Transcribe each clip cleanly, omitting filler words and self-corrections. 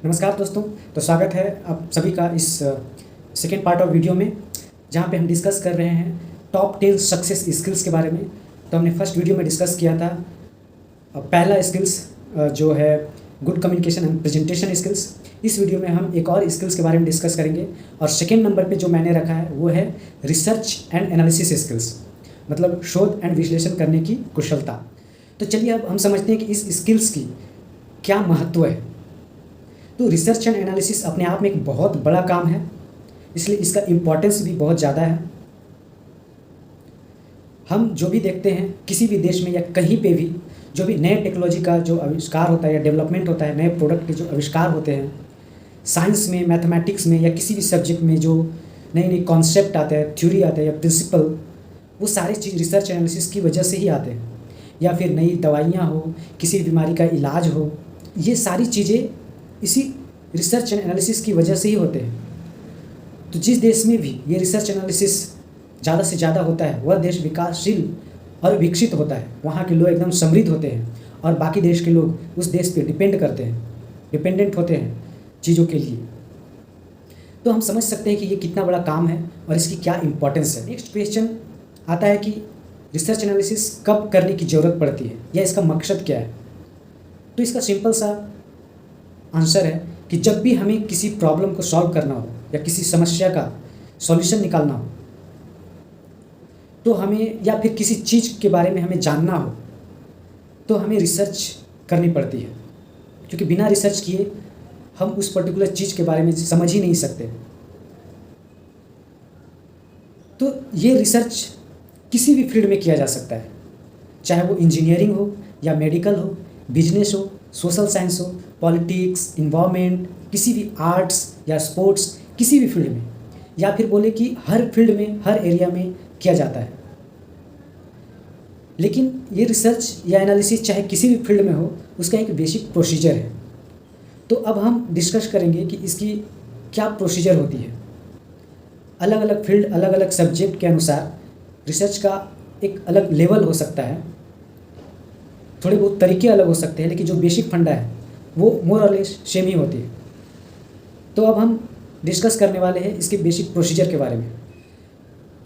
नमस्कार दोस्तों। तो स्वागत है आप सभी का इस सेकेंड पार्ट ऑफ वीडियो में, जहाँ पे हम डिस्कस कर रहे हैं टॉप 10 सक्सेस स्किल्स के बारे में। तो हमने फर्स्ट वीडियो में डिस्कस किया था पहला स्किल्स जो है good communication and presentation skills. इस वीडियो में हम एक और स्किल्स के बारे में डिस्कस करेंगे और सेकेंड नंबर पे जो मैंने रखा है वो है रिसर्च एंड एनालिसिस स्किल्स, मतलब शोध एंड विश्लेषण करने की कुशलता। तो चलिए अब हम समझते हैं कि इस स्किल्स की क्या महत्व है। तो रिसर्च एंड एनालिसिस अपने आप में एक बहुत बड़ा काम है, इसलिए इसका इम्पोर्टेंस भी बहुत ज़्यादा है। हम जो भी देखते हैं किसी भी देश में या कहीं पे भी जो भी नए टेक्नोलॉजी का जो आविष्कार होता है या डेवलपमेंट होता है, नए प्रोडक्ट के जो आविष्कार होते हैं, साइंस में, मैथमेटिक्स में या किसी भी सब्जेक्ट में जो नई नई कॉन्सेप्ट आते हैं, थ्योरी आते हैं या प्रिंसिपल, वो सारी चीज़ रिसर्च एनालिसिस की वजह से ही आते हैं। या फिर नई दवाइयाँ हो, किसी बीमारी का इलाज हो, ये सारी चीज़ें इसी रिसर्च एंड एनालिसिस की वजह से ही होते हैं। तो जिस देश में भी ये रिसर्च एनालिसिस ज़्यादा से ज़्यादा होता है वह देश विकासशील और विकसित होता है। वहाँ के लोग एकदम समृद्ध होते हैं और बाकी देश के लोग उस देश पे डिपेंडेंट होते हैं चीज़ों के लिए। तो हम समझ सकते हैं कि ये कितना बड़ा काम है और इसकी क्या इम्पोर्टेंस है। नेक्स्ट क्वेश्चन आता है कि रिसर्च एनालिसिस कब करने की ज़रूरत पड़ती है या इसका मकसद क्या है। तो इसका सिंपल सा आंसर है कि जब भी हमें किसी प्रॉब्लम को सॉल्व करना हो या किसी समस्या का सॉल्यूशन निकालना हो, तो हमें या फिर किसी चीज़ के बारे में हमें जानना हो, तो हमें रिसर्च करनी पड़ती है। क्योंकि बिना रिसर्च किए हम उस पर्टिकुलर चीज़ के बारे में समझ ही नहीं सकते। तो ये रिसर्च किसी भी फील्ड में किया जा सकता है, चाहे वो इंजीनियरिंग हो या मेडिकल हो, बिजनेस हो, सोशल साइंस हो, पॉलिटिक्स, इन्वायरमेंट, किसी भी आर्ट्स या स्पोर्ट्स, किसी भी फील्ड में, या फिर बोले कि हर फील्ड में, हर एरिया में किया जाता है। लेकिन ये रिसर्च या एनालिसिस चाहे किसी भी फील्ड में हो, उसका एक बेसिक प्रोसीजर है। तो अब हम डिस्कस करेंगे कि इसकी क्या प्रोसीजर होती है। अलग अलग फील्ड, अलग अलग सब्जेक्ट के अनुसार रिसर्च का एक अलग लेवल हो सकता है, थोड़े बहुत तरीके अलग हो सकते हैं, लेकिन जो बेसिक फंडा है वो मोर और लेस सेम ही होती है। तो अब हम डिस्कस करने वाले हैं इसके बेसिक प्रोसीजर के बारे में।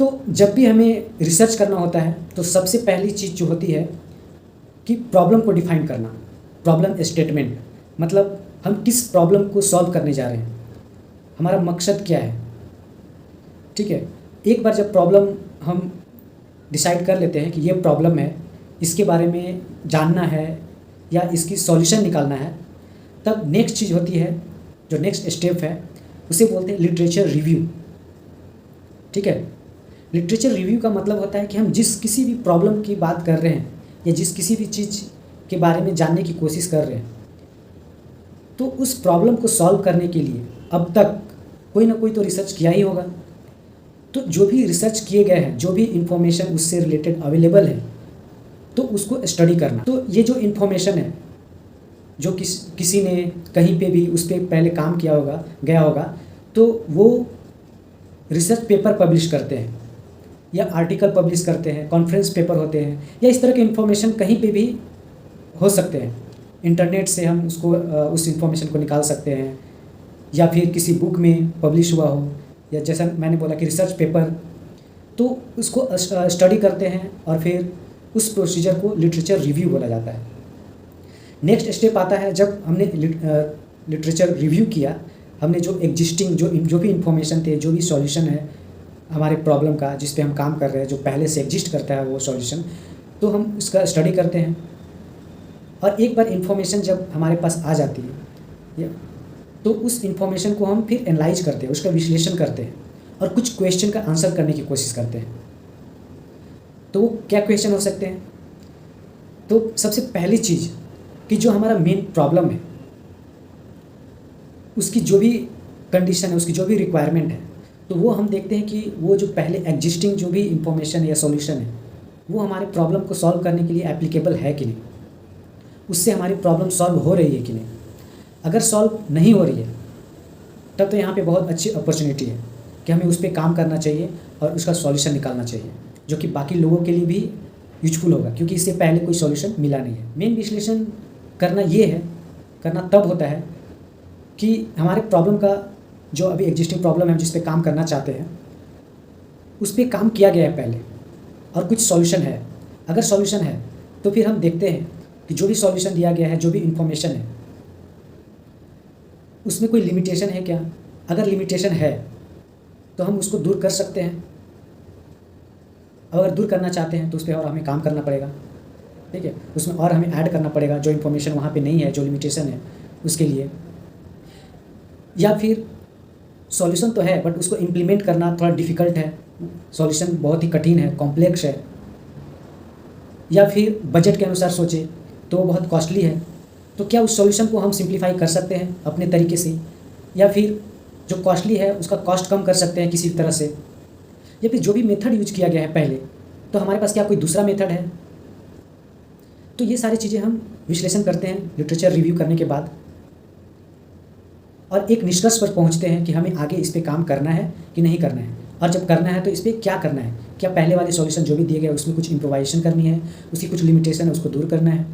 तो जब भी हमें रिसर्च करना होता है तो सबसे पहली चीज़ जो होती है कि प्रॉब्लम को डिफाइन करना, प्रॉब्लम स्टेटमेंट, मतलब हम किस प्रॉब्लम को सॉल्व करने जा रहे हैं, हमारा मकसद क्या है। ठीक है, एक बार जब प्रॉब्लम हम डिसाइड कर लेते हैं कि ये प्रॉब्लम है, इसके बारे में जानना है या इसकी सॉल्यूशन निकालना है, तब नेक्स्ट चीज़ होती है, जो नेक्स्ट स्टेप है, उसे बोलते हैं लिटरेचर रिव्यू। ठीक है, लिटरेचर रिव्यू का मतलब होता है कि हम जिस किसी भी प्रॉब्लम की बात कर रहे हैं या जिस किसी भी चीज़ के बारे में जानने की कोशिश कर रहे हैं, तो उस प्रॉब्लम को सॉल्व करने के लिए अब तक कोई ना कोई तो रिसर्च किया ही होगा। तो जो भी रिसर्च किए गए हैं, जो भी इंफॉर्मेशन उससे रिलेटेड अवेलेबल है, तो उसको स्टडी करना। तो ये जो इन्फॉर्मेशन है, जो किसी ने कहीं पे भी उस पर पहले काम किया होगा, गया होगा, तो वो रिसर्च पेपर पब्लिश करते हैं या आर्टिकल पब्लिश करते हैं, कॉन्फ्रेंस पेपर होते हैं, या इस तरह के इन्फॉर्मेशन कहीं पे भी हो सकते हैं। इंटरनेट से हम उसको उस इन्फॉर्मेशन को निकाल सकते हैं, या फिर किसी बुक में पब्लिश हुआ हो, या जैसा मैंने बोला कि रिसर्च पेपर, तो उसको स्टडी करते हैं और फिर उस प्रोसीजर को लिटरेचर रिव्यू बोला जाता है। नेक्स्ट स्टेप आता है, जब हमने लिटरेचर रिव्यू किया, हमने जो एग्जिस्टिंग जो भी इंफॉर्मेशन थे, जो भी सॉल्यूशन है हमारे प्रॉब्लम का, जिस पे हम काम कर रहे हैं, जो पहले से एग्जिस्ट करता है वो सॉल्यूशन, तो हम उसका स्टडी करते हैं। और एक बार इंफॉर्मेशन जब हमारे पास आ जाती है, तो उस इंफॉर्मेशन को हम फिर एनालाइज करते हैं, उसका विश्लेषण करते हैं और कुछ क्वेश्चन का आंसर करने की कोशिश करते हैं। तो वो क्या क्वेश्चन हो सकते हैं? तो सबसे पहली चीज़ कि जो हमारा मेन प्रॉब्लम है, उसकी जो भी कंडीशन है, उसकी जो भी रिक्वायरमेंट है, तो वो हम देखते हैं कि वो जो पहले एग्जिस्टिंग जो भी इंफॉर्मेशन या सॉल्यूशन है, वो हमारे प्रॉब्लम को सॉल्व करने के लिए एप्लीकेबल है कि नहीं, उससे हमारी प्रॉब्लम सॉल्व हो रही है कि नहीं। अगर सॉल्व नहीं हो रही है, तब तो यहाँ पे बहुत अच्छी अपॉर्चुनिटी है कि हमें उस पर काम करना चाहिए और उसका सॉल्यूशन निकालना चाहिए, जो कि बाकी लोगों के लिए भी यूजफुल होगा, क्योंकि इससे पहले कोई सॉल्यूशन मिला नहीं है। मेन विश्लेषण करना तब होता है कि हमारे प्रॉब्लम का जो अभी एग्जिस्टिंग प्रॉब्लम है जिस पे काम करना चाहते हैं उस पे काम किया गया है पहले और कुछ सॉल्यूशन है। अगर सॉल्यूशन है तो फिर हम देखते हैं कि जो भी सॉल्यूशन दिया गया है, जो भी इन्फॉर्मेशन है, उसमें कोई लिमिटेशन है क्या। अगर लिमिटेशन है तो हम उसको दूर कर सकते हैं। अगर दूर करना चाहते हैं तो उस पर और हमें काम करना पड़ेगा, ठीक है। उसमें और हमें ऐड करना पड़ेगा जो इन्फॉर्मेशन वहाँ पे नहीं है, जो लिमिटेशन है उसके लिए। या फिर सॉल्यूशन तो है बट उसको इम्प्लीमेंट करना थोड़ा डिफ़िकल्ट है, सॉल्यूशन बहुत ही कठिन है, कॉम्प्लेक्स है। या फिर बजट के अनुसार सोचे तो वो बहुत कॉस्टली है। तो क्या उस सॉल्यूशन को हम सिंप्लीफाई कर सकते हैं अपने तरीके से, या फिर जो कॉस्टली है उसका कॉस्ट कम कर सकते हैं किसी तरह से, या फिर जो भी मेथड यूज किया गया है पहले, तो हमारे पास क्या कोई दूसरा मेथड है। तो ये सारी चीज़ें हम विश्लेषण करते हैं लिटरेचर रिव्यू करने के बाद, और एक निष्कर्ष पर पहुंचते हैं कि हमें आगे इस पे काम करना है कि नहीं करना है, और जब करना है तो इस पर क्या करना है। क्या पहले वाले सॉल्यूशन जो भी दिए गए उसमें कुछ इम्प्रोवाइजेशन करनी है, उसकी कुछ लिमिटेशन है उसको दूर करना है,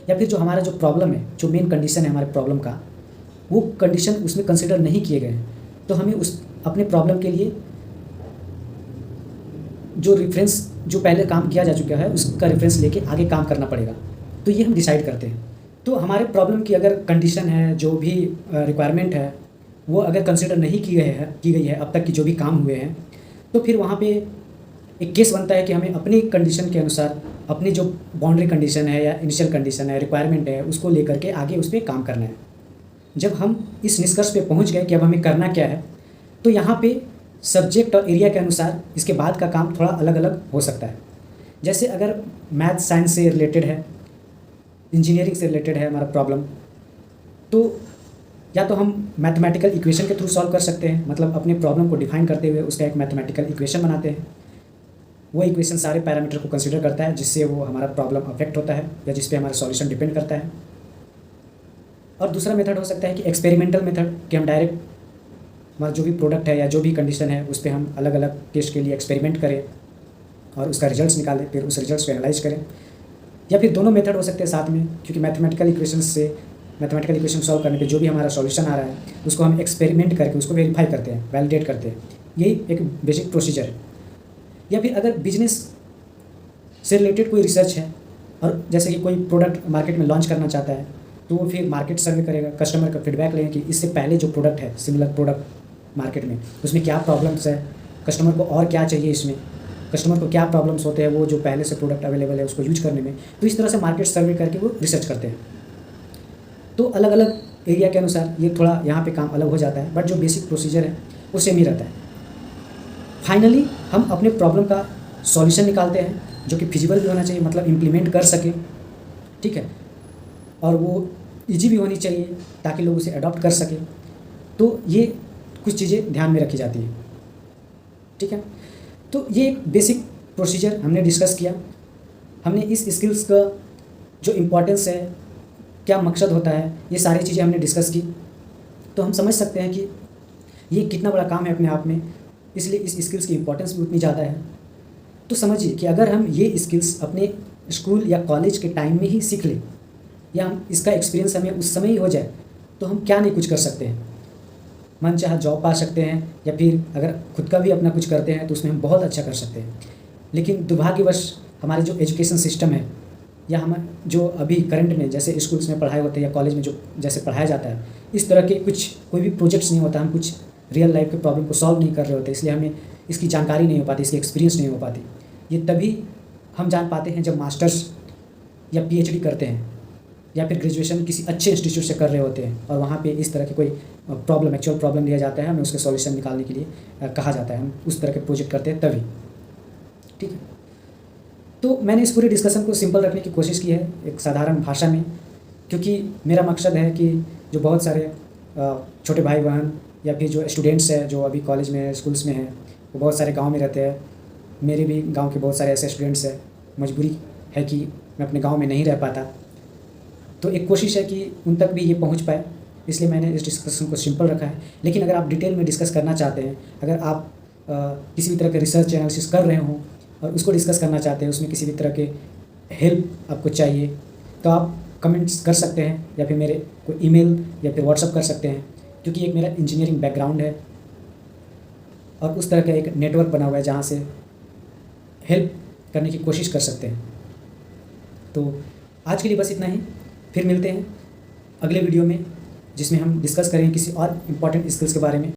या फिर जो हमारा जो प्रॉब्लम है, जो मेन कंडीशन है हमारे प्रॉब्लम का, वो कंडीशन उसमें कंसिडर नहीं किए गए हैं, तो हमें उस अपने प्रॉब्लम के लिए जो रेफरेंस जो पहले काम किया जा चुका है उसका रेफरेंस लेके आगे काम करना पड़ेगा। तो ये हम डिसाइड करते हैं। तो हमारे प्रॉब्लम की अगर कंडीशन है, जो भी रिक्वायरमेंट है, वो अगर कंसिडर नहीं की गई है अब तक की जो भी काम हुए हैं, तो फिर वहाँ पे एक केस बनता है कि हमें अपनी कंडीशन के अनुसार अपनी जो बाउंड्री कंडीशन है या इनिशियल कंडीशन है, रिक्वायरमेंट है, उसको लेकर के आगे उस पर काम करना है। जब हम इस निष्कर्ष पे पहुंच गए कि अब हमें करना क्या है, तो यहाँ पे सब्जेक्ट और एरिया के अनुसार इसके बाद का काम थोड़ा अलग अलग हो सकता है। जैसे अगर मैथ साइंस से रिलेटेड है, इंजीनियरिंग से रिलेटेड है हमारा प्रॉब्लम, तो या तो हम मैथमेटिकल इक्वेशन के थ्रू सॉल्व कर सकते हैं, मतलब अपने प्रॉब्लम को डिफाइन करते हुए उसका एक मैथमेटिकल इक्वेशन बनाते हैं। वो इक्वेशन सारे पैरामीटर को कंसीडर करता है जिससे वो हमारा प्रॉब्लम अफेक्ट होता है या जिस पे हमारा सॉल्यूशन डिपेंड करता है। और दूसरा मेथड हो सकता है कि एक्सपेरिमेंटल मेथड, कि हम डायरेक्ट हमारा जो भी प्रोडक्ट है या जो भी कंडीशन है उस पर हम अलग अलग टेस्ट के लिए एक्सपेरिमेंट करें और उसका रिजल्ट्स निकालें, फिर उस रिजल्ट्स को एनालाइज करें। या फिर दोनों मेथड हो सकते हैं साथ में, क्योंकि मैथमेटिकल इक्वेशन सॉल्व करने पे जो भी हमारा सॉल्यूशन आ रहा है उसको हम एक्सपेरिमेंट करके उसको वेरीफाई करते हैं, वैलिडेट करते हैं। यही एक बेसिक प्रोसीजर है। या फिर अगर बिजनेस से रिलेटेड कोई रिसर्च है और जैसे कि कोई प्रोडक्ट मार्केट में लॉन्च करना चाहता है, तो वो फिर मार्केट सर्वे करेगा, कस्टमर का फीडबैक लेगा कि इससे पहले जो प्रोडक्ट है, सिमिलर प्रोडक्ट मार्केट में, उसमें क्या प्रॉब्लम्स है, कस्टमर को और क्या चाहिए, इसमें कस्टमर को क्या प्रॉब्लम्स होते हैं वो जो पहले से प्रोडक्ट अवेलेबल है उसको यूज करने में। तो इस तरह से मार्केट सर्वे करके वो रिसर्च करते हैं। तो अलग अलग एरिया के अनुसार ये थोड़ा यहाँ पे काम अलग हो जाता है, बट जो बेसिक प्रोसीजर है वो सेम ही रहता है। फाइनली हम अपने प्रॉब्लम का सॉल्यूशन निकालते हैं जो कि फिजिबल भी होना चाहिए, मतलब इम्प्लीमेंट कर सके, ठीक है, और वो ईजी भी होनी चाहिए ताकि लोग उसे अडॉप्ट कर सकें। तो ये कुछ चीज़ें ध्यान में रखी जाती हैं, ठीक है। तो ये एक बेसिक प्रोसीजर हमने डिस्कस किया। हमने इस स्किल्स का जो इम्पोर्टेंस है, क्या मकसद होता है, ये सारी चीज़ें हमने डिस्कस की। तो हम समझ सकते हैं कि ये कितना बड़ा काम है अपने आप में, इसलिए इस स्किल्स की इम्पोर्टेंस भी उतनी ज़्यादा है। तो समझिए कि अगर हम ये स्किल्स अपने स्कूल या कॉलेज के टाइम में ही सीख लें, या हम इसका एक्सपीरियंस हमें उस समय ही हो जाए, तो हम क्या नहीं कुछ कर सकते हैं। मन चाहा जॉब पा सकते हैं, या फिर अगर खुद का भी अपना कुछ करते हैं तो उसमें हम बहुत अच्छा कर सकते हैं। लेकिन दुर्भाग्यवश हमारे जो एजुकेशन सिस्टम है, या हम जो अभी करंट में जैसे स्कूल्स में पढ़ाई होते हैं या कॉलेज में जो जैसे पढ़ाया जाता है, इस तरह के कोई भी प्रोजेक्ट्स नहीं होता, हम कुछ रियल लाइफ के प्रॉब्लम को सॉल्व नहीं कर रहे होते, इसलिए हमें इसकी जानकारी नहीं हो पाती, इसकी एक्सपीरियंस नहीं हो पाती। ये तभी हम जान पाते हैं जब मास्टर्स या PhD करते हैं, या फिर ग्रेजुएशन किसी अच्छे इंस्टीट्यूट से कर रहे होते हैं और वहाँ पे इस तरह के कोई प्रॉब्लम, एक्चुअल प्रॉब्लम दिया जाता है, हमें उसके सॉल्यूशन निकालने के लिए कहा जाता है, हम उस तरह के प्रोजेक्ट करते हैं तभी, ठीक है। तो मैंने इस पूरे डिस्कशन को सिंपल रखने की कोशिश की है, एक साधारण भाषा में, क्योंकि मेरा मकसद है कि जो बहुत सारे छोटे भाई बहन या फिर जो स्टूडेंट्स हैं जो अभी कॉलेज में स्कूल्स में हैं, वो बहुत सारे गाँव में रहते हैं। मेरे भी गाँव के बहुत सारे ऐसे स्टूडेंट्स हैं, मजबूरी है कि मैं अपने गाँव में नहीं रह पाता, तो एक कोशिश है कि उन तक भी ये पहुंच पाए, इसलिए मैंने इस डिस्कशन को सिंपल रखा है। लेकिन अगर आप डिटेल में डिस्कस करना चाहते हैं, अगर आप किसी भी तरह के रिसर्च एनालिसिस कर रहे हों और उसको डिस्कस करना चाहते हैं, उसमें किसी भी तरह के हेल्प आपको चाहिए, तो आप कमेंट्स कर सकते हैं या फिर मेरे को ईमेल या फिर व्हाट्सअप कर सकते हैं, क्योंकि एक मेरा इंजीनियरिंग बैकग्राउंड है और उस तरह का एक नेटवर्क बना हुआ है जहाँ से हेल्प करने की कोशिश कर सकते हैं। तो आज के लिए बस इतना ही, फिर मिलते हैं अगले वीडियो में जिसमें हम डिस्कस करेंगे किसी और इम्पॉर्टेंट स्किल्स के बारे में।